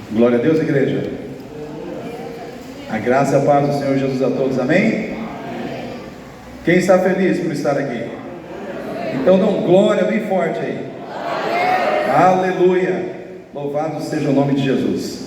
Glória a Deus, igreja. A graça e a paz do Senhor Jesus a todos, amém? Quem está feliz por estar aqui? Então dá um glória bem forte aí. Aleluia. Louvado seja o nome de Jesus.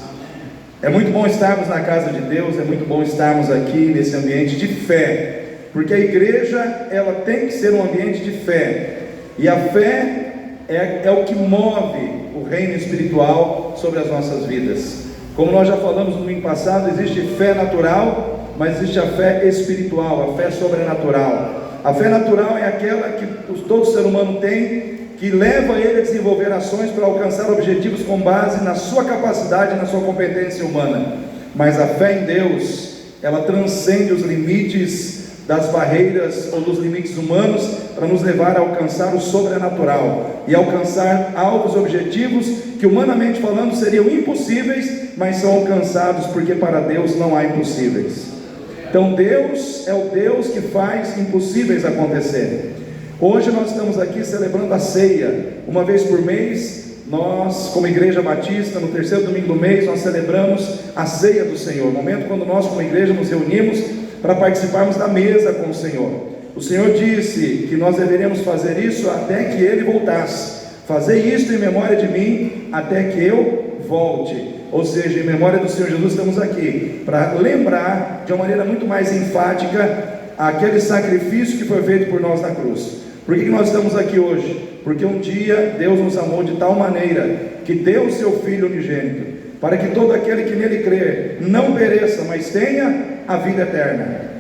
É muito bom estarmos na casa de Deus, é muito bom estarmos aqui nesse ambiente de fé, porque a igreja, ela tem que ser um ambiente de fé, e a fé é o que move o reino espiritual sobre as nossas vidas. Como nós já falamos no domingo passado, existe fé natural, mas existe a fé espiritual, a fé sobrenatural. A fé natural é aquela que todo ser humano tem, que leva ele a desenvolver ações para alcançar objetivos com base na sua capacidade, na sua competência humana. Mas a fé em Deus, ela transcende os limites das barreiras ou dos limites humanos, para nos levar a alcançar o sobrenatural e alcançar alvos, objetivos que humanamente falando seriam impossíveis, mas são alcançados, porque para Deus não há impossíveis. Então Deus é o Deus que faz impossíveis acontecerem. Hoje nós estamos aqui celebrando a ceia. Uma vez por mês, nós, como Igreja Batista, no terceiro domingo do mês, nós celebramos a ceia do Senhor, o momento quando nós, como igreja, nos reunimos para participarmos da mesa com o Senhor. O Senhor disse que nós deveríamos fazer isso até que Ele voltasse. Fazer isto em memória de mim até que eu volte. Ou seja, em memória do Senhor Jesus, estamos aqui para lembrar de uma maneira muito mais enfática aquele sacrifício que foi feito por nós na cruz. Por que nós estamos aqui hoje? Porque um dia Deus nos amou de tal maneira que deu o seu Filho unigênito, para que todo aquele que nele crer não pereça, mas tenha a vida eterna.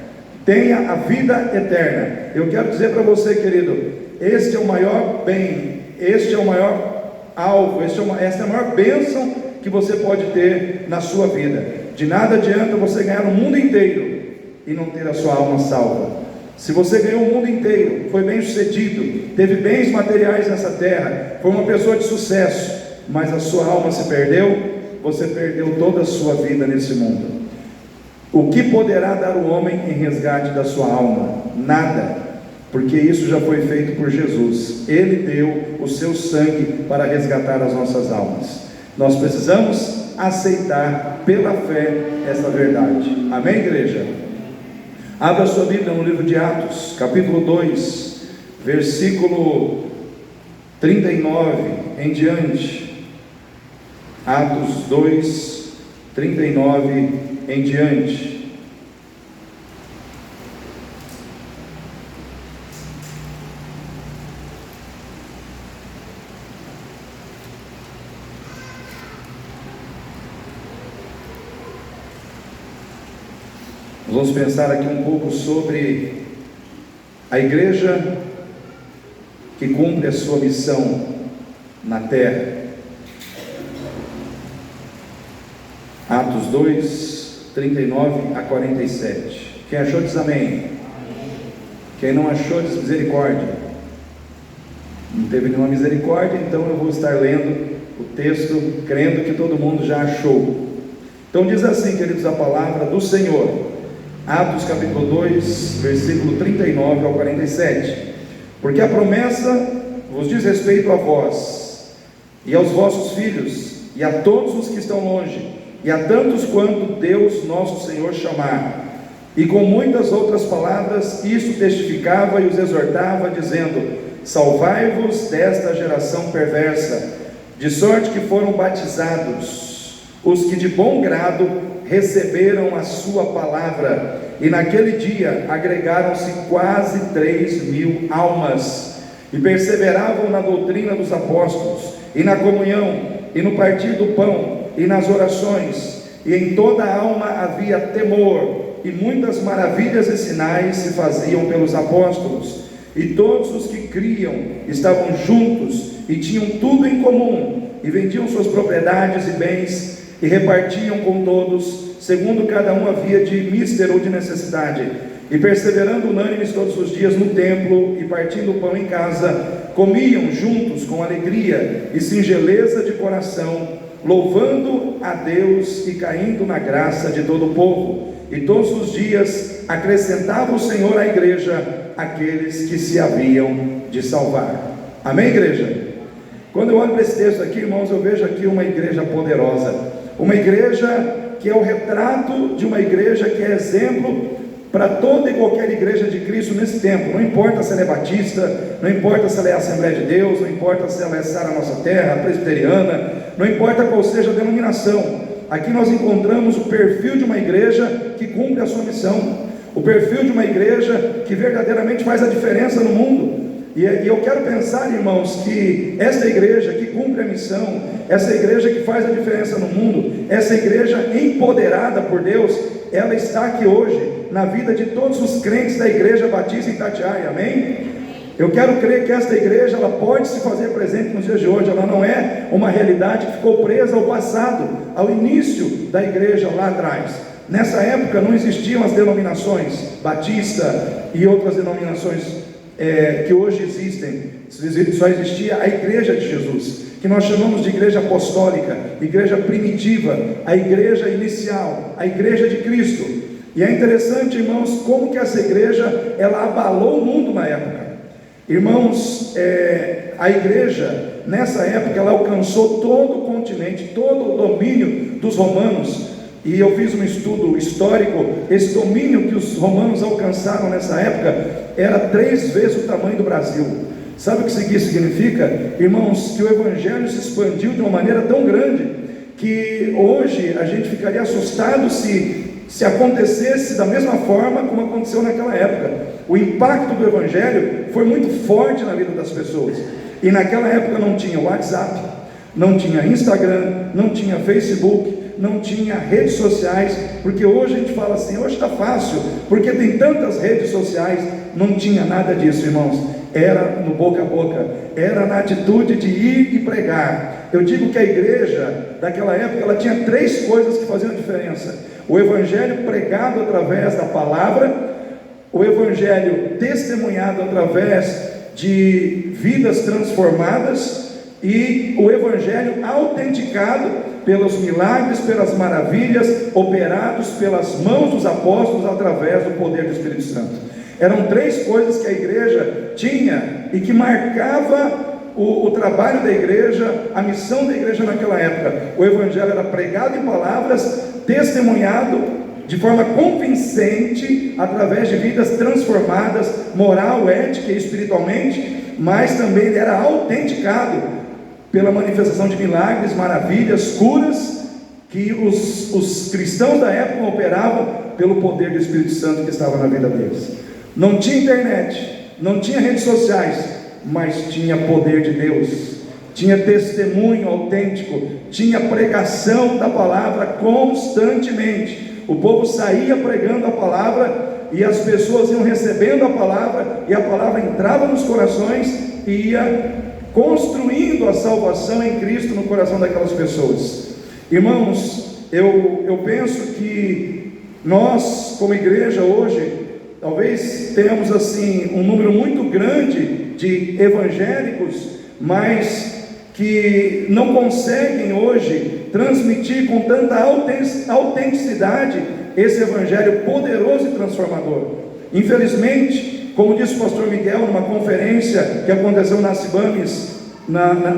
Tenha a vida eterna. Eu quero dizer para você, querido, este é o maior bem, este é o maior alvo, esta é a maior bênção que você pode ter na sua vida. De nada adianta você ganhar o mundo inteiro e não ter a sua alma salva. Se você ganhou o mundo inteiro, foi bem sucedido, teve bens materiais nessa terra, foi uma pessoa de sucesso, mas a sua alma se perdeu, você perdeu toda a sua vida nesse mundo. O que poderá dar o homem em resgate da sua alma? Nada, porque isso já foi feito por Jesus. Ele deu o seu sangue para resgatar as nossas almas. Nós precisamos aceitar pela fé essa verdade. Amém, igreja? Abra sua Bíblia no livro de Atos, capítulo 2, versículo 39 em diante. Atos 2, 39 em diante. Vamos pensar aqui um pouco sobre a igreja que cumpre a sua missão na terra. Atos 2, 39 a 47. Quem achou diz amém. Quem não achou diz misericórdia. Não teve nenhuma misericórdia, então eu vou estar lendo o texto crendo que todo mundo já achou. Então diz assim, queridos, a palavra do Senhor. Atos capítulo 2, versículo 39 ao 47. Porque a promessa vos diz respeito a vós, e aos vossos filhos, e a todos os que estão longe, e a tantos quanto Deus nosso Senhor chamar. E com muitas outras palavras, isso testificava e os exortava, dizendo: salvai-vos desta geração perversa. De sorte que foram batizados os que de bom grado receberam a sua palavra, e naquele dia agregaram-se quase 3.000 almas, e perseveravam na doutrina dos apóstolos, e na comunhão, e no partir do pão, e nas orações, e em toda a alma havia temor, e muitas maravilhas e sinais se faziam pelos apóstolos, e todos os que criam estavam juntos, e tinham tudo em comum, e vendiam suas propriedades e bens, e repartiam com todos, segundo cada um havia de mister ou de necessidade, e perseverando unânimes todos os dias no templo, e partindo o pão em casa, comiam juntos com alegria e singeleza de coração, louvando a Deus e caindo na graça de todo o povo. E todos os dias acrescentava o Senhor à igreja aqueles que se haviam de salvar. Amém, igreja? Quando eu olho para esse texto aqui, irmãos, eu vejo aqui uma igreja poderosa, Uma igreja que é o retrato de uma igreja que é exemplo para toda e qualquer igreja de Cristo nesse tempo. Não importa se ela é batista, não importa se ela é Assembleia de Deus, não importa se ela é Sara Nossa Terra, presbiteriana, não importa qual seja a denominação. Aqui nós encontramos o perfil de uma igreja que cumpre a sua missão, o perfil de uma igreja que verdadeiramente faz a diferença no mundo. E eu quero pensar, irmãos, que essa igreja que cumpre a missão, essa igreja que faz a diferença no mundo, essa igreja empoderada por Deus, ela está aqui hoje na vida de todos os crentes da Igreja Batista em Itatiaia, amém? Eu quero crer que esta igreja, ela pode se fazer presente nos dias de hoje. Ela não é uma realidade que ficou presa ao passado, ao início da igreja lá atrás. Nessa época não existiam as denominações batista e outras denominações que hoje existem. Só existia a igreja de Jesus, que nós chamamos de igreja apostólica, igreja primitiva, a igreja inicial, a igreja de Cristo. E é interessante, irmãos, como que essa igreja, ela abalou o mundo na época. Irmãos, a igreja, nessa época, ela alcançou todo o continente, todo o domínio dos romanos. E eu fiz um estudo histórico. Esse domínio que os romanos alcançaram nessa época era 3 vezes o tamanho do Brasil. Sabe o que isso significa? Irmãos, que o evangelho se expandiu de uma maneira tão grande que hoje a gente ficaria assustado se acontecesse da mesma forma como aconteceu naquela época. O impacto do evangelho foi muito forte na vida das pessoas. E naquela época não tinha WhatsApp, não tinha Instagram, não tinha Facebook, não tinha redes sociais, porque hoje a gente fala assim, hoje está fácil, porque tem tantas redes sociais. Não tinha nada disso, irmãos. Era no boca a boca, era na atitude de ir e pregar. Eu digo que a igreja daquela época, ela tinha 3 coisas que faziam diferença: o evangelho pregado através da palavra, o evangelho testemunhado através de vidas transformadas, e o evangelho autenticado pelos milagres, pelas maravilhas operados pelas mãos dos apóstolos através do poder do Espírito Santo. Eram 3 coisas que a igreja tinha e que marcava o trabalho da igreja, a missão da igreja naquela época. O evangelho era pregado em palavras, testemunhado de forma convincente através de vidas transformadas, moral, ética e espiritualmente, mas também ele era autenticado pela manifestação de milagres, maravilhas, curas que os cristãos da época operavam pelo poder do Espírito Santo que estava na vida deles. Não tinha internet, não tinha redes sociais, mas tinha poder de Deus, tinha testemunho autêntico, tinha pregação da palavra constantemente. O povo saía pregando a palavra e as pessoas iam recebendo a palavra, e a palavra entrava nos corações e ia construindo a salvação em Cristo no coração daquelas pessoas. Irmãos, eu penso que nós, como igreja hoje, talvez tenhamos assim um número muito grande de evangélicos, mas que não conseguem hoje transmitir com tanta autenticidade esse evangelho poderoso e transformador. Infelizmente, como disse o pastor Miguel numa conferência que aconteceu na Cibames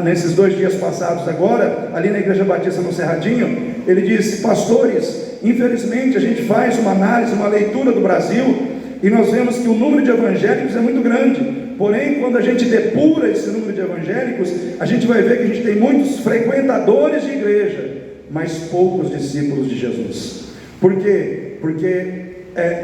nesses 2 dias passados agora, ali na Igreja Batista no Cerradinho, ele disse: pastores, infelizmente a gente faz uma análise, uma leitura do Brasil, e nós vemos que o número de evangélicos é muito grande. Porém, quando a gente depura esse número de evangélicos, a gente vai ver que a gente tem muitos frequentadores de igreja, mas poucos discípulos de Jesus. Por quê? Porque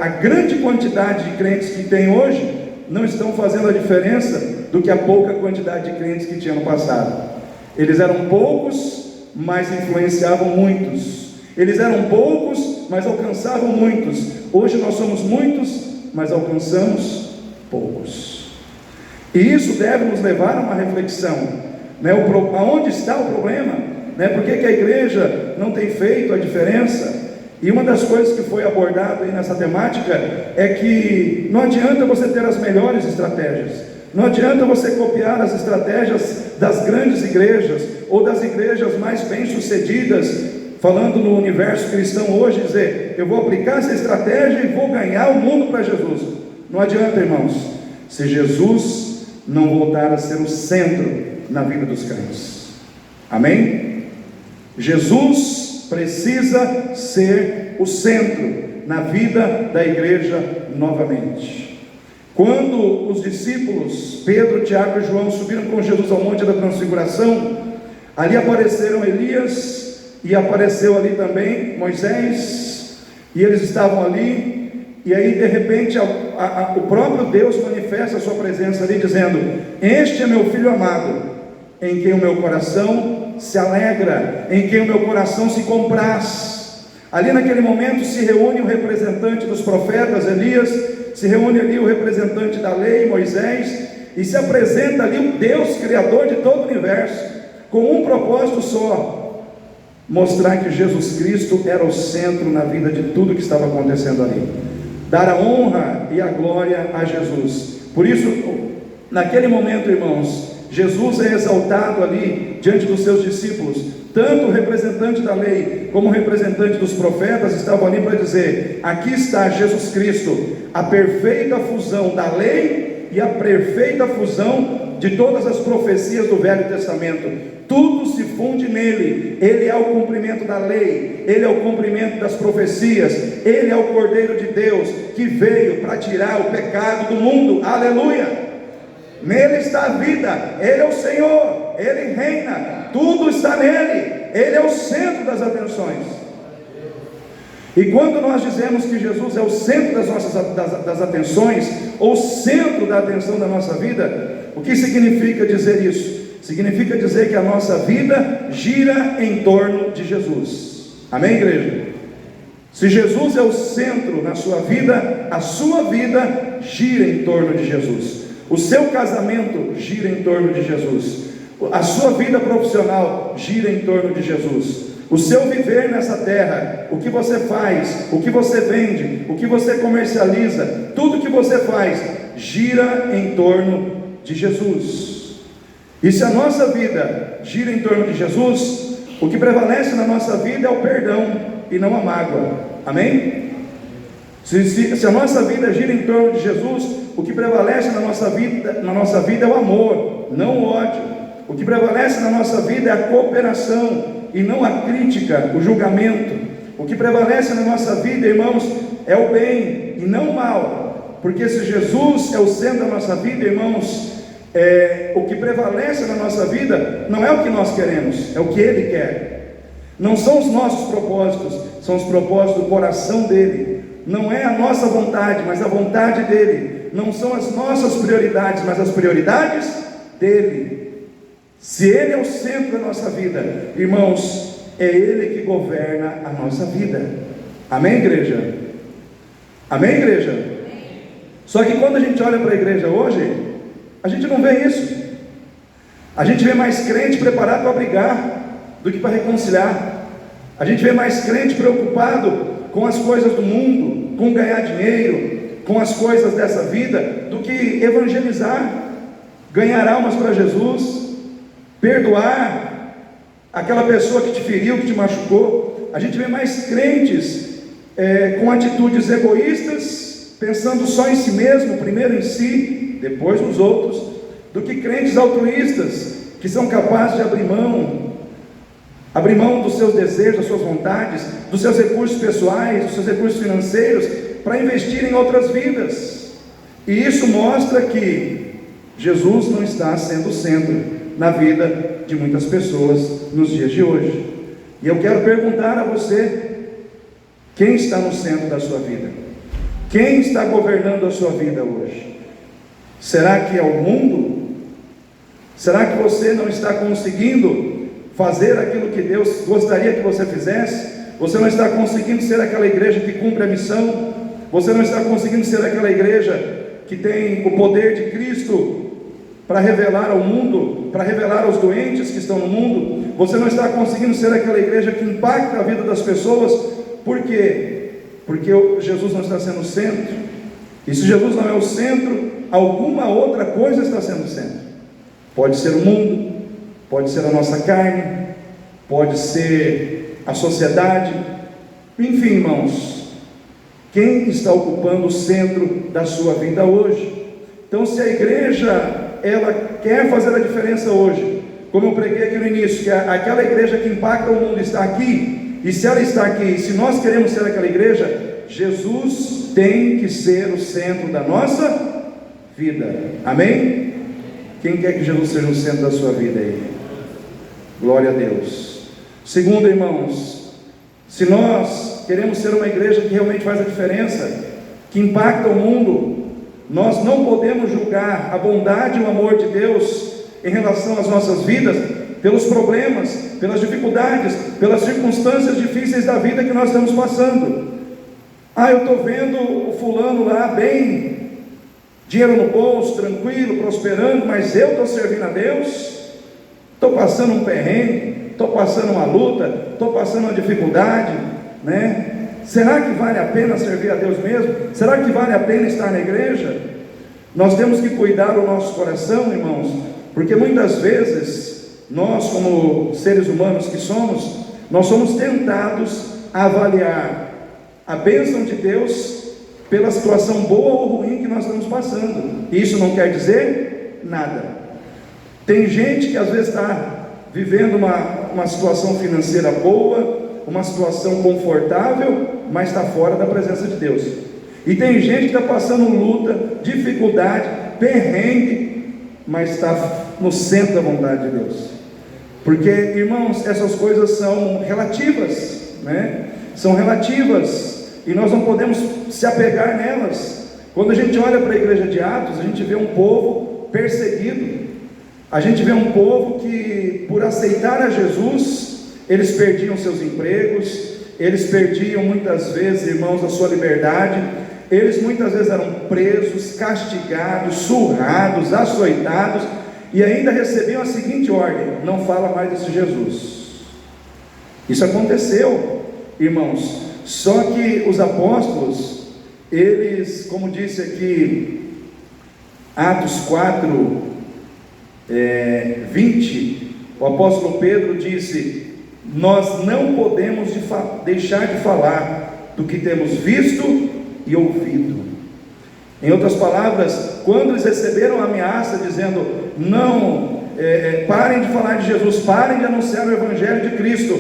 a grande quantidade de crentes que tem hoje não estão fazendo a diferença do que a pouca quantidade de crentes que tinha no passado. Eles eram poucos, mas influenciavam muitos. Eles eram poucos, mas alcançavam muitos. Hoje nós somos muitos, mas alcançamos poucos. E isso deve nos levar a uma reflexão, né? Aonde está o problema? Né? Por que a igreja não tem feito a diferença? E uma das coisas que foi abordada aí nessa temática é que não adianta você ter as melhores estratégias, não adianta você copiar as estratégias das grandes igrejas ou das igrejas mais bem-sucedidas, falando no universo cristão hoje, dizer: eu vou aplicar essa estratégia e vou ganhar o mundo para Jesus. Não adianta, irmãos, se Jesus não voltar a ser o centro na vida dos crentes. Amém? Jesus precisa ser o centro na vida da igreja novamente. Quando os discípulos, Pedro, Tiago e João, subiram com Jesus ao Monte da Transfiguração, ali apareceram Elias e apareceu ali também Moisés, e eles estavam ali, e aí de repente o próprio Deus manifesta a sua presença ali, dizendo: este é meu filho amado, em quem o meu coração se alegra, em quem o meu coração se compraz. Ali naquele momento se reúne o representante dos profetas, Elias, se reúne ali o representante da lei, Moisés, e se apresenta ali o Deus Criador de todo o universo, com um propósito só: mostrar que Jesus Cristo era o centro na vida de tudo que estava acontecendo ali, dar a honra e a glória a Jesus. Por isso, naquele momento, irmãos, Jesus é exaltado ali diante dos seus discípulos. Tanto o representante da lei como o representante dos profetas estavam ali para dizer: aqui está Jesus Cristo, a perfeita fusão da lei e a perfeita fusão de todas as profecias do Velho Testamento. Tudo se funde nele. Ele é o cumprimento da lei, ele é o cumprimento das profecias, ele é o Cordeiro de Deus que veio para tirar o pecado do mundo. Aleluia! Nele está a vida, ele é o Senhor, ele reina, tudo está nele, ele é o centro das atenções. E quando nós dizemos que Jesus é o centro das nossas das atenções, ou centro da atenção da nossa vida, o que significa dizer isso? Significa dizer que a nossa vida gira em torno de Jesus. Amém, igreja? Se Jesus é o centro na sua vida, a sua vida gira em torno de Jesus. O seu casamento gira em torno de Jesus. A sua vida profissional gira em torno de Jesus. O seu viver nessa terra, o que você faz, o que você vende, o que você comercializa, tudo que você faz, gira em torno de Jesus. E se a nossa vida gira em torno de Jesus, o que prevalece na nossa vida é o perdão e não a mágoa. Amém? Se a nossa vida gira em torno de Jesus, o que prevalece na nossa vida é o amor, não o ódio. O que prevalece na nossa vida é a cooperação e não a crítica, o julgamento. O que prevalece na nossa vida, irmãos, é o bem e não o mal. Porque se Jesus é o centro da nossa vida, irmãos, o que prevalece na nossa vida não é o que nós queremos, é o que Ele quer. Não são os nossos propósitos, são os propósitos do coração dEle. Não é a nossa vontade, mas a vontade dEle. Não são as nossas prioridades, mas as prioridades dEle. Se Ele é o centro da nossa vida, irmãos, é Ele que governa a nossa vida. Amém, igreja? Amém, igreja? Amém. Só que quando a gente olha para a igreja hoje, a gente não vê isso. A gente vê mais crente preparado para brigar do que para reconciliar. A gente vê mais crente preocupado com as coisas do mundo, com ganhar dinheiro, com as coisas dessa vida, do que evangelizar, ganhar almas para Jesus, perdoar aquela pessoa que te feriu, que te machucou. A gente vê mais crentes com atitudes egoístas, pensando só em si mesmo, primeiro em si, depois nos outros, do que crentes altruístas, que são capazes de abrir mão dos seus desejos, das suas vontades, dos seus recursos pessoais, dos seus recursos financeiros, para investir em outras vidas. E isso mostra que Jesus não está sendo o centro na vida de muitas pessoas nos dias de hoje. E eu quero perguntar a você: quem está no centro da sua vida? Quem está governando a sua vida hoje? Será que é o mundo? Será que você não está conseguindo fazer aquilo que Deus gostaria que você fizesse? Você não está conseguindo ser aquela igreja que cumpre a missão? Você não está conseguindo ser aquela igreja que tem o poder de Cristo para revelar ao mundo, para revelar aos doentes que estão no mundo? Você não está conseguindo ser aquela igreja que impacta a vida das pessoas? Por quê? Porque Jesus não está sendo o centro. E se Jesus não é o centro, alguma outra coisa está sendo o centro. Pode ser o mundo, pode ser a nossa carne, pode ser a sociedade, enfim, irmãos, quem está ocupando o centro da sua vida hoje? Então, se a igreja, ela quer fazer a diferença hoje, como eu preguei aqui no início, que aquela igreja que impacta o mundo está aqui, e se ela está aqui, e se nós queremos ser aquela igreja, Jesus tem que ser o centro da nossa vida. Amém? Quem quer que Jesus seja o centro da sua vida aí? Glória a Deus. Segundo, irmãos, se nós queremos ser uma igreja que realmente faz a diferença, que impacta o mundo, nós não podemos julgar a bondade e o amor de Deus em relação às nossas vidas pelos problemas, pelas dificuldades, pelas circunstâncias difíceis da vida que nós estamos passando. Eu estou vendo o fulano lá bem, dinheiro no bolso, tranquilo, prosperando, mas eu estou servindo a Deus, estou passando um perrengue, estou passando uma luta, estou passando uma dificuldade, né? Será que vale a pena servir a Deus mesmo? Será que vale a pena estar na igreja? Nós temos que cuidar do nosso coração, irmãos, porque muitas vezes nós, como seres humanos que somos, nós somos tentados a avaliar a bênção de Deus pela situação boa ou ruim que nós estamos passando. Isso não quer dizer nada. Tem gente que às vezes está vivendo uma situação financeira boa, uma situação confortável, mas está fora da presença de Deus. E tem gente que está passando luta, dificuldade, perrengue, mas está no centro da vontade de Deus. Porque, irmãos, essas coisas são relativas, né? São relativas, e nós não podemos se apegar nelas. Quando a gente olha para a igreja de Atos, a gente vê um povo perseguido, a gente vê um povo que, por aceitar a Jesus, eles perdiam seus empregos, eles perdiam muitas vezes, irmãos, a sua liberdade, eles muitas vezes eram presos, castigados, surrados, açoitados, e ainda recebiam a seguinte ordem: não fala mais desse Jesus. Isso aconteceu, irmãos. Só que os apóstolos, eles, como disse aqui, Atos 4, 20, o apóstolo Pedro disse: nós não podemos deixar de falar do que temos visto e ouvido. Em outras palavras, quando eles receberam a ameaça dizendo: não, parem de falar de Jesus, parem de anunciar o Evangelho de Cristo,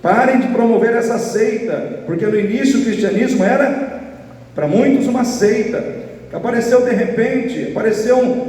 parem de promover essa seita, porque no início o cristianismo era para muitos uma seita, apareceu de repente, apareceu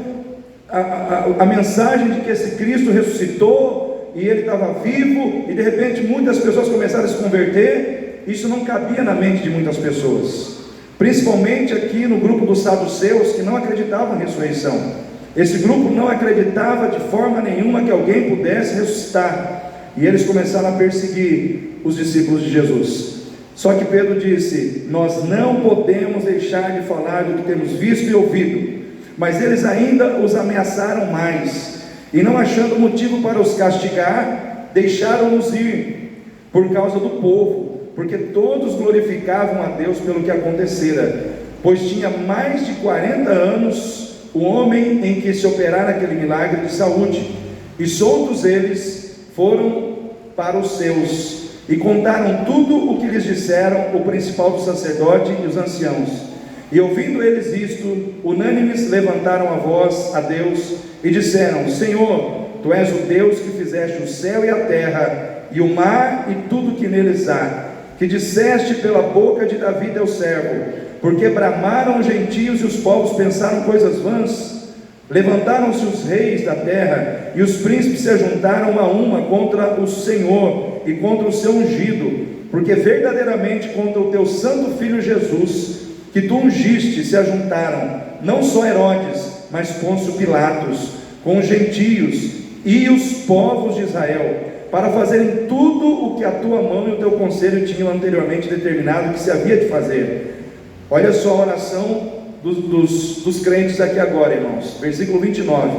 a mensagem de que esse Cristo ressuscitou e ele estava vivo, e de repente muitas pessoas começaram a se converter. Isso não cabia na mente de muitas pessoas, principalmente aqui no grupo dos saduceus, que não acreditavam em ressurreição. Esse grupo não acreditava de forma nenhuma que alguém pudesse ressuscitar, e eles começaram a perseguir os discípulos de Jesus. Só que Pedro disse: nós não podemos deixar de falar do que temos visto e ouvido. Mas eles ainda os ameaçaram mais, e não achando motivo para os castigar, deixaram-nos ir por causa do povo, porque todos glorificavam a Deus pelo que acontecera, pois tinha mais de 40 anos o homem em que se operara aquele milagre de saúde. E soltos eles foram para os seus, e contaram tudo o que lhes disseram o principal do sacerdote e os anciãos. E ouvindo eles isto, unânimes levantaram a voz a Deus e disseram: Senhor, Tu és o Deus que fizeste o céu e a terra, e o mar e tudo que neles há, que disseste pela boca de Davi teu servo, porque bramaram os gentios e os povos pensaram coisas vãs. Levantaram-se os reis da terra, e os príncipes se ajuntaram uma contra o Senhor e contra o seu ungido, porque verdadeiramente contra o teu santo filho Jesus, que tu ungiste, se ajuntaram, não só Herodes, mas Pôncio Pilatos, com os gentios e os povos de Israel, para fazerem tudo o que a tua mão e o teu conselho tinham anteriormente determinado que se havia de fazer. Olha só a oração dos crentes aqui agora, irmãos, versículo 29,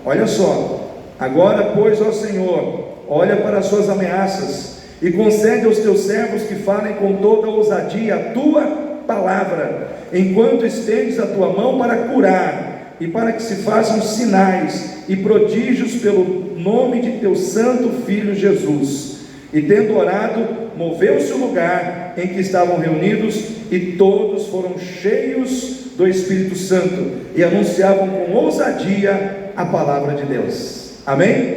olha só: agora pois, ó Senhor, olha para as suas ameaças, e concede aos teus servos que falem com toda ousadia a tua palavra, enquanto estendes a tua mão para curar, e para que se façam sinais e prodígios pelo nome de teu santo Filho Jesus. E tendo orado, moveu-se o lugar em que estavam reunidos, e todos foram cheios do Espírito Santo, e anunciavam com ousadia a palavra de Deus. Amém?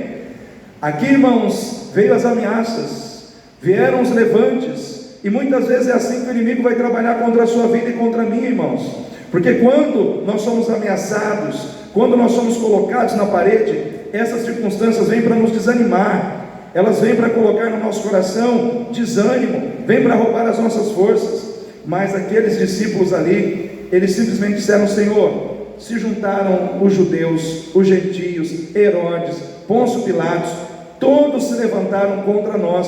Aqui, irmãos, veio as ameaças, vieram os levantes, e muitas vezes é assim que o inimigo vai trabalhar contra a sua vida e contra a minha, irmãos, porque quando nós somos ameaçados, quando nós somos colocados na parede, essas circunstâncias vêm para nos desanimar, elas vêm para colocar no nosso coração desânimo, vêm para roubar as nossas forças. Mas aqueles discípulos ali, eles simplesmente disseram: Senhor, se juntaram os judeus, os gentios, Herodes, Pôncio Pilatos, todos se levantaram contra nós,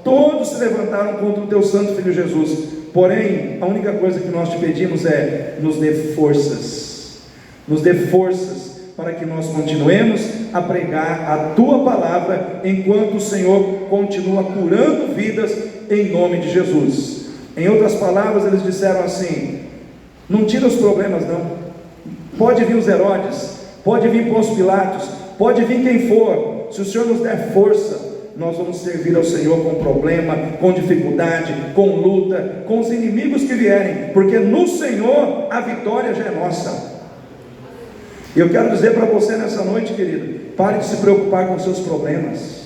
todos se levantaram contra o teu santo Filho Jesus. Porém, a única coisa que nós te pedimos é: nos dê forças, nos dê forças para que nós continuemos a pregar a tua palavra, enquanto o Senhor continua curando vidas, em nome de Jesus. Em outras palavras, eles disseram assim: não tira os problemas não, pode vir os Herodes, pode vir Pôncio Pilatos, pode vir quem for, se o Senhor nos der força, nós vamos servir ao Senhor com problema, com dificuldade, com luta, com os inimigos que vierem, porque no Senhor a vitória já é nossa. E eu quero dizer para você nessa noite, querido, pare de se preocupar com os seus problemas,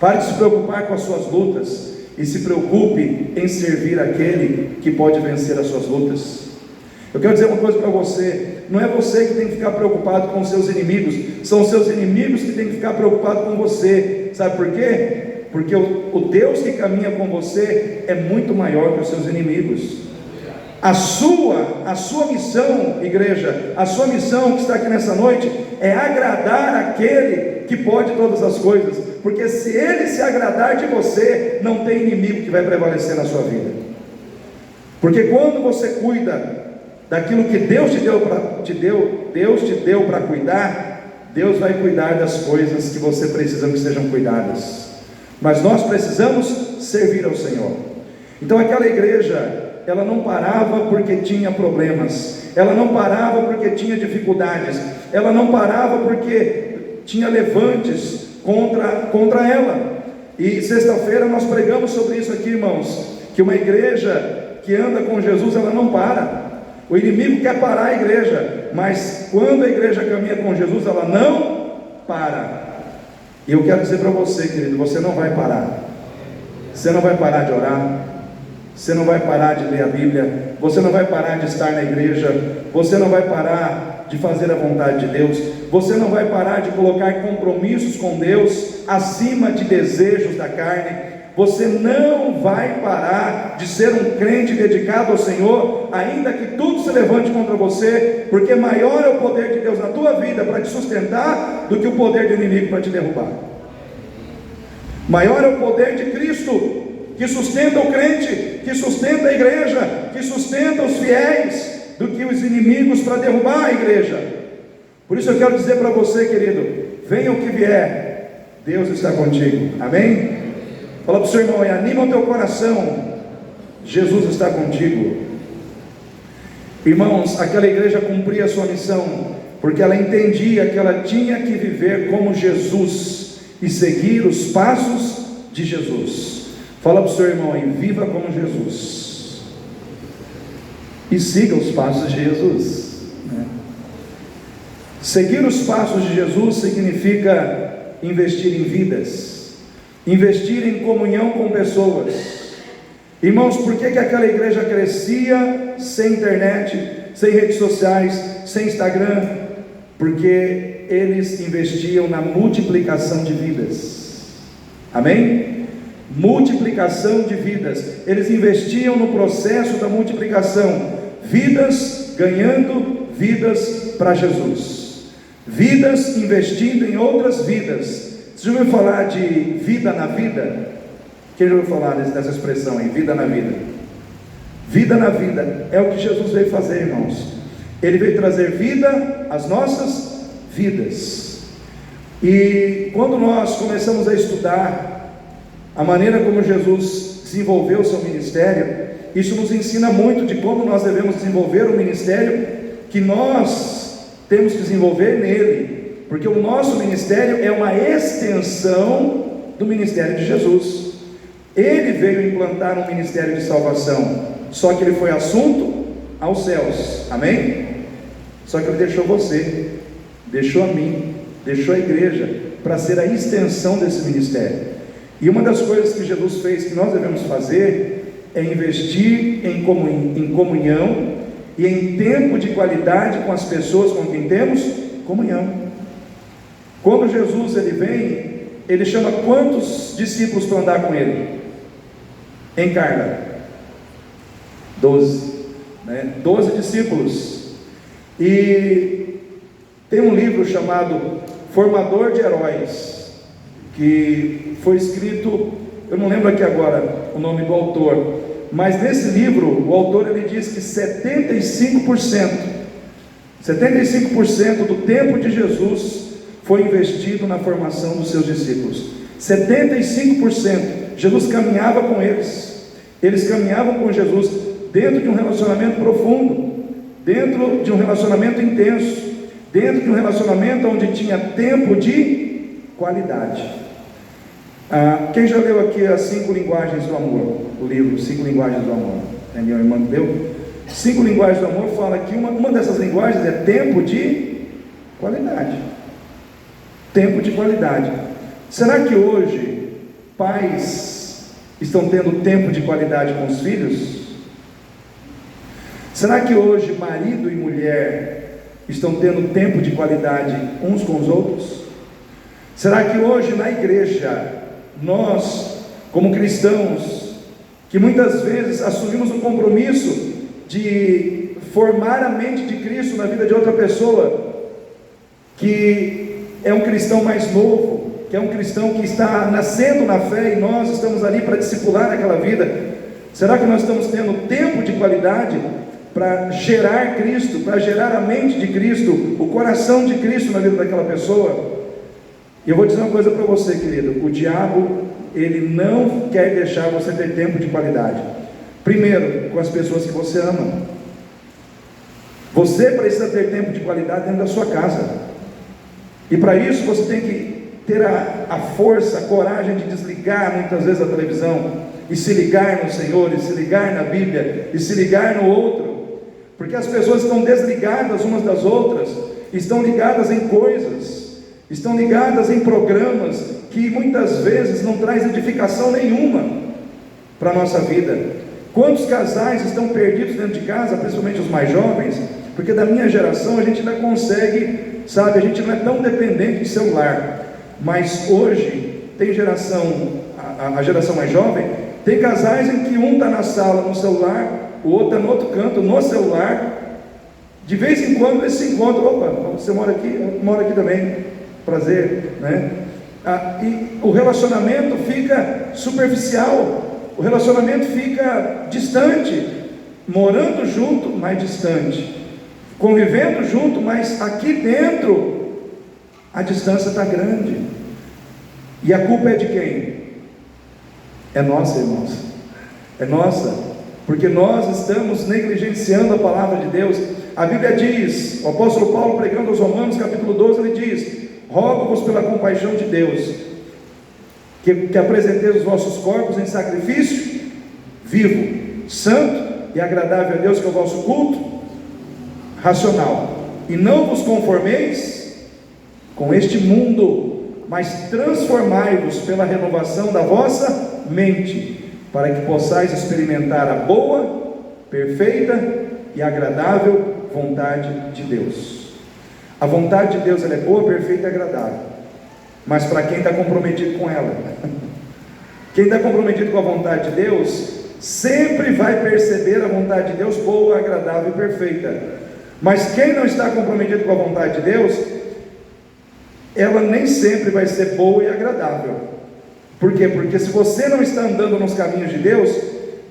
pare de se preocupar com as suas lutas, e se preocupe em servir aquele que pode vencer as suas lutas. Eu quero dizer uma coisa para você: não é você que tem que ficar preocupado com os seus inimigos, são os seus inimigos que tem que ficar preocupado com você. Sabe por quê? Porque o Deus que caminha com você é muito maior que os seus inimigos. A sua missão, igreja, a sua missão que está aqui nessa noite, é agradar aquele que pode todas as coisas, porque se ele se agradar de você, não tem inimigo que vai prevalecer na sua vida. Porque quando você cuida daquilo que Deus te deu para cuidar, Deus vai cuidar das coisas que você precisa que sejam cuidadas. Mas nós precisamos servir ao Senhor. Então aquela igreja, ela não parava porque tinha problemas, ela não parava porque tinha dificuldades, ela não parava porque tinha levantes contra ela. E sexta-feira nós pregamos sobre isso aqui, irmãos, que uma igreja que anda com Jesus, ela não para. O inimigo quer parar a igreja, mas quando a igreja caminha com Jesus, ela não para. E eu quero dizer para você, querido, você não vai parar. Você não vai parar de orar, você não vai parar de ler a Bíblia, você não vai parar de estar na igreja, você não vai parar de fazer a vontade de Deus, você não vai parar de colocar compromissos com Deus acima de desejos da carne. Você não vai parar de ser um crente dedicado ao Senhor, ainda que tudo se levante contra você, porque maior é o poder de Deus na tua vida para te sustentar do que o poder do inimigo para te derrubar. Maior é o poder de Cristo que sustenta o crente, que sustenta a igreja, que sustenta os fiéis, do que os inimigos para derrubar a igreja. Por isso eu quero dizer para você, querido, venha o que vier, Deus está contigo. Amém? Fala para o seu irmão e anima o teu coração, Jesus está contigo. Irmãos, aquela igreja cumpria a sua missão, porque ela entendia que ela tinha que viver como Jesus e seguir os passos de Jesus. Fala para o seu irmão aí, viva como Jesus e siga os passos de Jesus, né? Seguir os passos de Jesus significa investir em vidas, investir em comunhão com pessoas. Irmãos, por que aquela igreja crescia sem internet, sem redes sociais, sem Instagram? Porque eles investiam na multiplicação de vidas. Amém? Multiplicação de vidas. Eles investiam no processo da multiplicação, vidas ganhando vidas para Jesus, vidas investindo em outras vidas. Você já ouviu falar de vida na vida? Quem já ouviu falar dessa expressão aí, vida na vida? Vida na vida é o que Jesus veio fazer, irmãos. Ele veio trazer vida às nossas vidas. E quando nós começamos a estudar a maneira como Jesus desenvolveu o seu ministério, isso nos ensina muito de como nós devemos desenvolver o ministério que nós temos que desenvolver nele, porque o nosso ministério é uma extensão do ministério de Jesus. Ele veio implantar um ministério de salvação, só que ele foi assunto aos céus, amém? Só que ele deixou você, deixou a mim, deixou a igreja, para ser a extensão desse ministério. E uma das coisas que Jesus fez, que nós devemos fazer, é investir em comunhão e em tempo de qualidade com as pessoas com quem temos comunhão. Quando Jesus ele vem, ele chama quantos discípulos para andar com ele? Encarna 12, né? 12 discípulos. E tem um livro chamado Formador de Heróis, que foi escrito, eu não lembro aqui agora o nome do autor, mas nesse livro o autor ele diz que 75% do tempo de Jesus foi investido na formação dos seus discípulos. 75%. Jesus caminhava com eles, eles caminhavam com Jesus dentro de um relacionamento profundo, dentro de um relacionamento intenso, dentro de um relacionamento onde tinha tempo de qualidade. Quem já leu aqui as 5 linguagens do amor? O livro 5 linguagens do amor, minha irmã deu. 5 linguagens do amor fala que uma dessas linguagens é tempo de qualidade. Tempo de qualidade. Será que hoje pais estão tendo tempo de qualidade com os filhos? Será que hoje marido e mulher estão tendo tempo de qualidade uns com os outros? Será que hoje na igreja, nós, como cristãos, que muitas vezes assumimos o compromisso de formar a mente de Cristo na vida de outra pessoa, que é um cristão mais novo, que é um cristão que está nascendo na fé e nós estamos ali para discipular aquela vida, será que nós estamos tendo tempo de qualidade para gerar Cristo, para gerar a mente de Cristo, o coração de Cristo na vida daquela pessoa? E eu vou dizer uma coisa para você, querido: o diabo, ele não quer deixar você ter tempo de qualidade. Primeiro, com as pessoas que você ama. Você precisa ter tempo de qualidade dentro da sua casa, e para isso você tem que ter a força, a coragem de desligar muitas vezes a televisão, e se ligar no Senhor, e se ligar na Bíblia, e se ligar no outro, porque as pessoas estão desligadas umas das outras, estão ligadas em coisas, estão ligadas em programas que muitas vezes não traz edificação nenhuma para a nossa vida. Quantos casais estão perdidos dentro de casa, principalmente os mais jovens, porque da minha geração a gente ainda consegue, sabe, a gente não é tão dependente de celular, mas hoje tem geração, a geração mais jovem, tem casais em que um está na sala no celular, o outro está no outro canto no celular. De vez em quando eles se encontram: opa, você mora aqui? Eu moro aqui também, prazer, né? E o relacionamento fica superficial, o relacionamento fica distante, morando junto, mas distante, convivendo junto, mas aqui dentro a distância está grande. E a culpa é de quem? É nossa, irmãos, é nossa, porque nós estamos negligenciando a palavra de Deus. A Bíblia diz, o apóstolo Paulo pregando aos Romanos capítulo 12, ele diz: rogo-vos pela compaixão de Deus, que apresenteis os vossos corpos em sacrifício vivo, santo e agradável a Deus, que é o vosso culto racional, e não vos conformeis com este mundo, mas transformai-vos pela renovação da vossa mente, para que possais experimentar a boa, perfeita e agradável vontade de Deus. A vontade de Deus, ela é boa, perfeita e agradável, mas para quem está comprometido com ela, quem está comprometido com a vontade de Deus, sempre vai perceber a vontade de Deus boa, agradável e perfeita. Mas quem não está comprometido com a vontade de Deus, ela nem sempre vai ser boa e agradável. Por quê? Porque se você não está andando nos caminhos de Deus,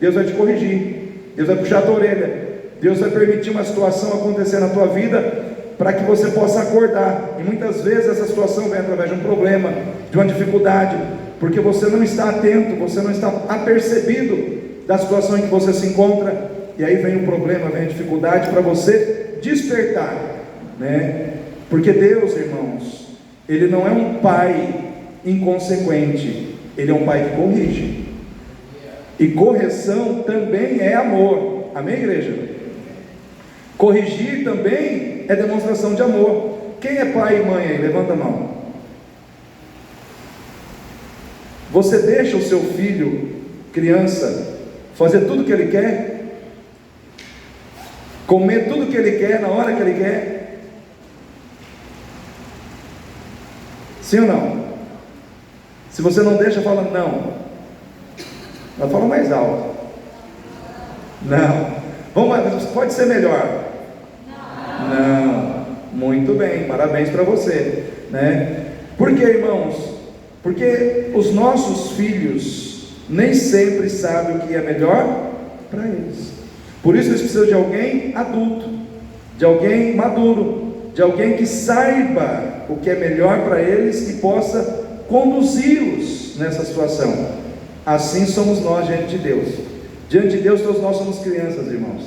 Deus vai te corrigir, Deus vai puxar a tua orelha, Deus vai permitir uma situação acontecer na tua vida, para que você possa acordar. E muitas vezes essa situação vem através de um problema, de uma dificuldade, porque você não está atento, você não está apercebido da situação em que você se encontra, e aí vem o problema, vem a dificuldade para você despertar, né? Porque Deus, irmãos, Ele não é um pai inconsequente, Ele é um pai que corrige, e correção também é amor. Amém, igreja? Corrigir também é demonstração de amor. Quem é pai e mãe aí? Levanta a mão. Você deixa o seu filho, criança, fazer tudo o que ele quer? Comer tudo o que ele quer, na hora que ele quer? Sim ou não? Se você não deixa, fala não. Ela fala mais alto. Não. Vamos, pode ser melhor. Não. Muito bem, parabéns para você, né? Por que, irmãos? Porque os nossos filhos nem sempre sabem o que é melhor para eles. Por isso eles precisam de alguém adulto, de alguém maduro, de alguém que saiba o que é melhor para eles e possa conduzi-los nessa situação. Assim somos nós diante de Deus. Diante de Deus todos nós somos crianças, irmãos.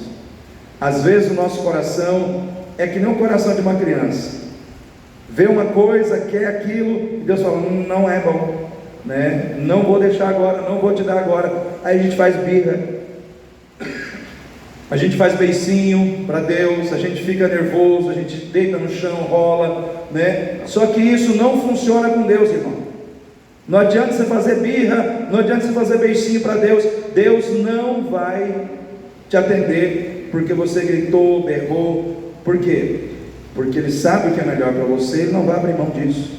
Às vezes o nosso coração é que nem o coração de uma criança. Vê uma coisa, quer aquilo, e Deus fala, não é bom, né? Não vou deixar agora, não vou te dar agora. Aí a gente faz birra, a gente faz beicinho para Deus, a gente fica nervoso, a gente deita no chão, rola, né? Só que isso não funciona com Deus, irmão. Não adianta você fazer birra, não adianta você fazer beicinho para Deus. Deus não vai te atender porque você gritou, berrou. Por quê? Porque Ele sabe o que é melhor para você, Ele não vai abrir mão disso.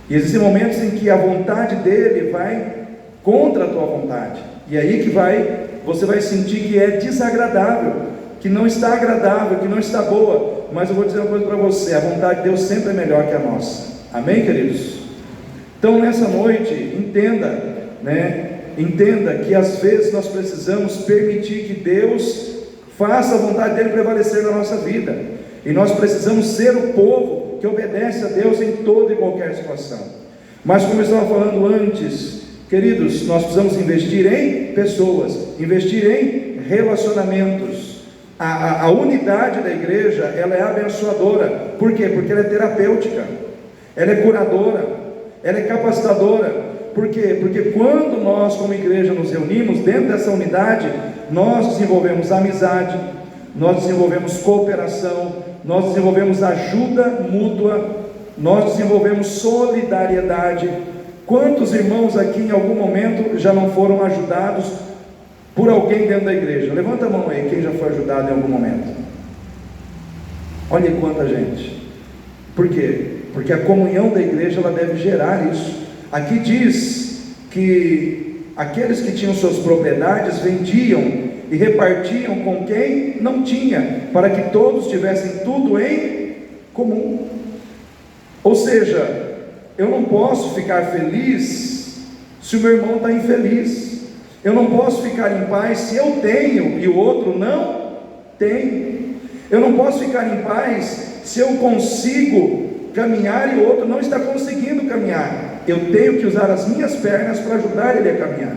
E existem momentos em que a vontade dEle vai contra a tua vontade, e aí que você vai sentir que é desagradável, que não está agradável, que não está boa. Mas eu vou dizer uma coisa para você: a vontade de Deus sempre é melhor que a nossa. Amém, queridos? Então nessa noite, entenda, né? Entenda que às vezes nós precisamos permitir que Deus faça a vontade dEle prevalecer na nossa vida. E nós precisamos ser o povo que obedece a Deus em toda e qualquer situação. Mas como eu estava falando antes, queridos, nós precisamos investir em pessoas, investir em relacionamentos. A unidade da igreja, ela é abençoadora. Por quê? Porque ela é terapêutica, ela é curadora, ela é capacitadora. Por quê? Porque quando nós como igreja nos reunimos, dentro dessa unidade, nós desenvolvemos amizade, nós desenvolvemos cooperação, nós desenvolvemos ajuda mútua, nós desenvolvemos solidariedade. Quantos irmãos aqui em algum momento já não foram ajudados por alguém dentro da igreja? Levanta a mão aí, quem já foi ajudado em algum momento. Olha quanta gente. Por quê? Porque a comunhão da igreja, ela deve gerar isso. Aqui diz que aqueles que tinham suas propriedades vendiam e repartiam com quem não tinha, para que todos tivessem tudo em comum. Ou seja, eu não posso ficar feliz se o meu irmão está infeliz. Eu não posso ficar em paz se eu tenho e o outro não tem. Eu não posso ficar em paz se eu consigo caminhar e o outro não está conseguindo caminhar. Eu tenho que usar as minhas pernas para ajudar ele a caminhar.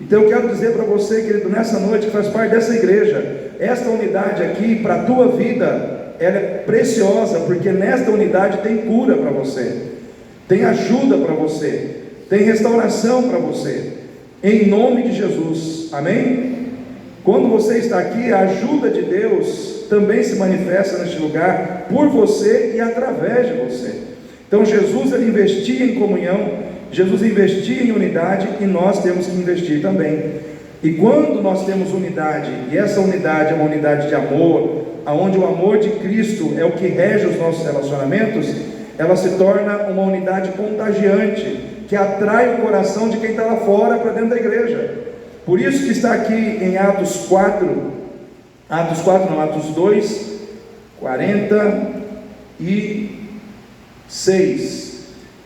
Então eu quero dizer para você, querido, nessa noite, que faz parte dessa igreja, esta unidade aqui, para a tua vida, ela é preciosa, porque nesta unidade tem cura para você, tem ajuda para você, tem restauração para você, em nome de Jesus, amém? Quando você está aqui, a ajuda de Deus também se manifesta neste lugar, por você e através de você. Então Jesus, ele investia em comunhão, Jesus investia em unidade, e nós temos que investir também. E quando nós temos unidade, e essa unidade é uma unidade de amor, onde o amor de Cristo é o que rege os nossos relacionamentos, ela se torna uma unidade contagiante, que atrai o coração de quem está lá fora para dentro da igreja. Por isso que está aqui em Atos 2, 46,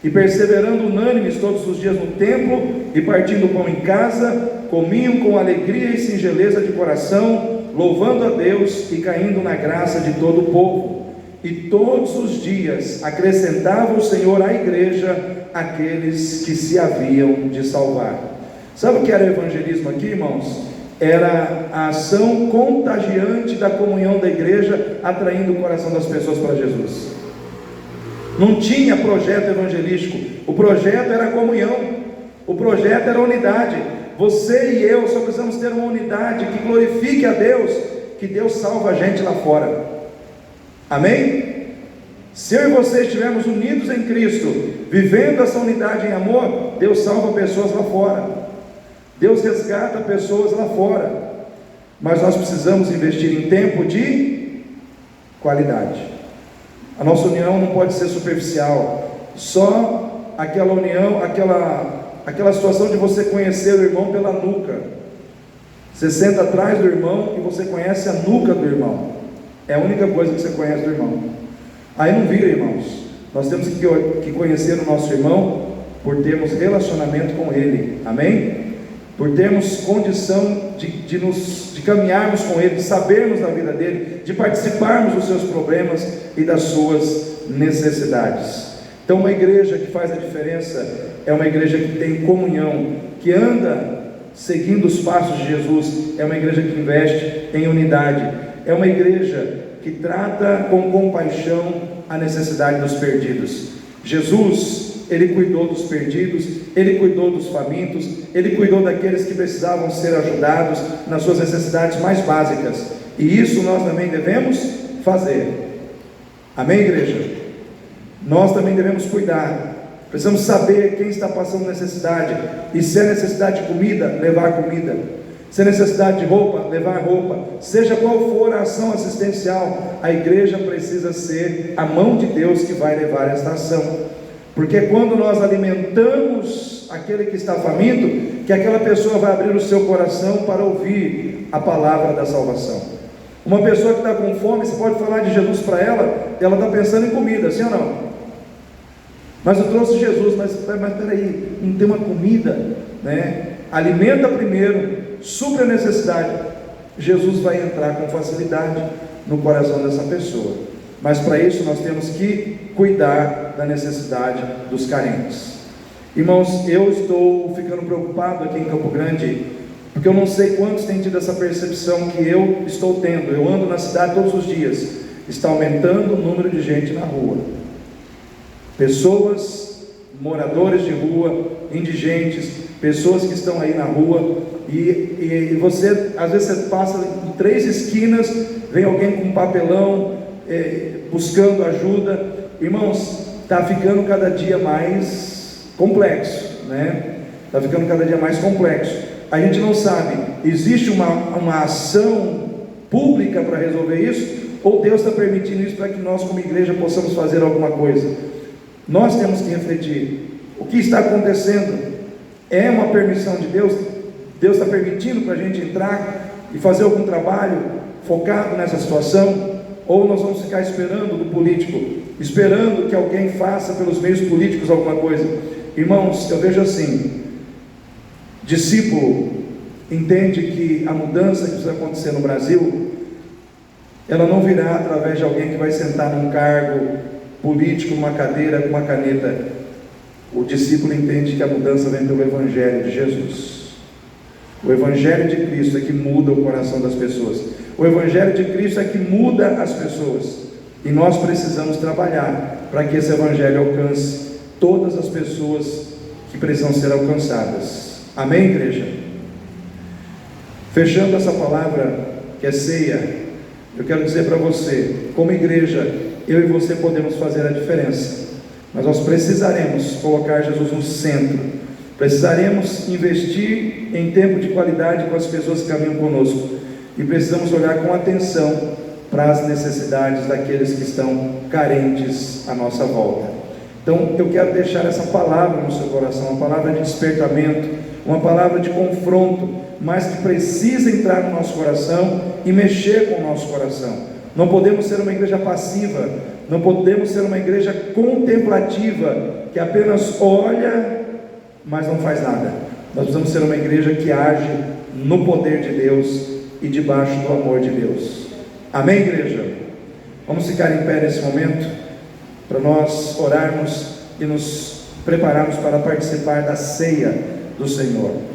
e perseverando unânimes todos os dias no templo, e partindo o pão em casa, comiam com alegria e singeleza de coração, louvando a Deus e caindo na graça de todo o povo. E todos os dias acrescentava o Senhor à igreja aqueles que se haviam de salvar. Sabe o que era o evangelismo aqui, irmãos? Era a ação contagiante da comunhão da igreja, atraindo o coração das pessoas para Jesus. Não tinha projeto evangelístico, o projeto era a comunhão, o projeto era a unidade. Você e eu só precisamos ter uma unidade que glorifique a Deus, que Deus salva a gente lá fora. Amém? Se eu e você estivermos unidos em Cristo, Vivendo essa unidade em amor, Deus salva pessoas lá fora, Deus resgata pessoas lá fora. Mas nós precisamos investir em tempo de qualidade. A nossa união não pode ser superficial, só aquela união, aquela situação de você conhecer o irmão pela nuca. Você senta atrás do irmão e você conhece a nuca do irmão. É a única coisa que você conhece do irmão. Aí não vira, irmãos. Nós temos que conhecer o nosso irmão por termos relacionamento com ele. Amém? Por termos condição de caminharmos com ele, de sabermos da vida dele, de participarmos dos seus problemas e das suas necessidades. Então, uma igreja que faz a diferença é uma igreja que tem comunhão, que anda seguindo os passos de Jesus, é uma igreja que investe em unidade, é uma igreja que trata com compaixão a necessidade dos perdidos. Jesus, ele cuidou dos perdidos, ele cuidou dos famintos, ele cuidou daqueles que precisavam ser ajudados nas suas necessidades mais básicas, e isso nós também devemos fazer. Amém, igreja? Nós também devemos cuidar. Precisamos saber quem está passando necessidade, e se é necessidade de comida, levar comida, se é necessidade de roupa, levar roupa. Seja qual for a ação assistencial, a igreja precisa ser a mão de Deus que vai levar esta ação, porque quando nós alimentamos aquele que está faminto, que aquela pessoa vai abrir o seu coração para ouvir a palavra da salvação. Uma pessoa que está com fome, você pode falar de Jesus para ela está pensando em comida, sim ou não? Mas eu trouxe Jesus, mas peraí, não tem uma comida, né? Alimenta primeiro, supre a necessidade. Jesus vai entrar com facilidade no coração dessa pessoa. Mas para isso nós temos que cuidar da necessidade dos carentes. Irmãos, eu estou ficando preocupado aqui em Campo Grande, porque eu não sei quantos têm tido essa percepção que eu estou tendo. Eu ando na cidade todos os dias, está aumentando o número de gente na rua. Pessoas, moradores de rua, indigentes, pessoas que estão aí na rua, e você, às vezes você passa em 3 esquinas, vem alguém com um papelão, buscando ajuda. Irmãos, está ficando cada dia mais complexo, né? Está ficando cada dia mais complexo. A gente não sabe, existe uma ação pública para resolver isso, ou Deus está permitindo isso para que nós como igreja possamos fazer alguma coisa? Nós temos que refletir, o que está acontecendo? É uma permissão de Deus? Deus está permitindo para a gente entrar e fazer algum trabalho focado nessa situação? Ou nós vamos ficar esperando do político, esperando que alguém faça pelos meios políticos alguma coisa? Irmãos, eu vejo assim, discípulo entende que a mudança que precisa acontecer no Brasil, ela não virá através de alguém que vai sentar num cargo político, numa cadeira, com uma caneta. O discípulo entende que a mudança vem pelo Evangelho de Jesus. O Evangelho de Cristo é que muda o coração das pessoas. O Evangelho de Cristo é que muda as pessoas. E nós precisamos trabalhar para que esse Evangelho alcance todas as pessoas que precisam ser alcançadas. Amém, igreja? Fechando essa palavra que é ceia, eu quero dizer para você, como igreja, eu e você podemos fazer a diferença, mas nós precisaremos colocar Jesus no centro, precisaremos investir em tempo de qualidade com as pessoas que caminham conosco, e precisamos olhar com atenção para as necessidades daqueles que estão carentes à nossa volta. Então eu quero deixar essa palavra no seu coração, uma palavra de despertamento, uma palavra de confronto, mas que precisa entrar no nosso coração e mexer com o nosso coração. Não podemos ser uma igreja passiva, não podemos ser uma igreja contemplativa, que apenas olha, mas não faz nada. Nós precisamos ser uma igreja que age no poder de Deus e debaixo do amor de Deus. Amém, igreja? Vamos ficar em pé nesse momento, para nós orarmos e nos prepararmos para participar da ceia do Senhor.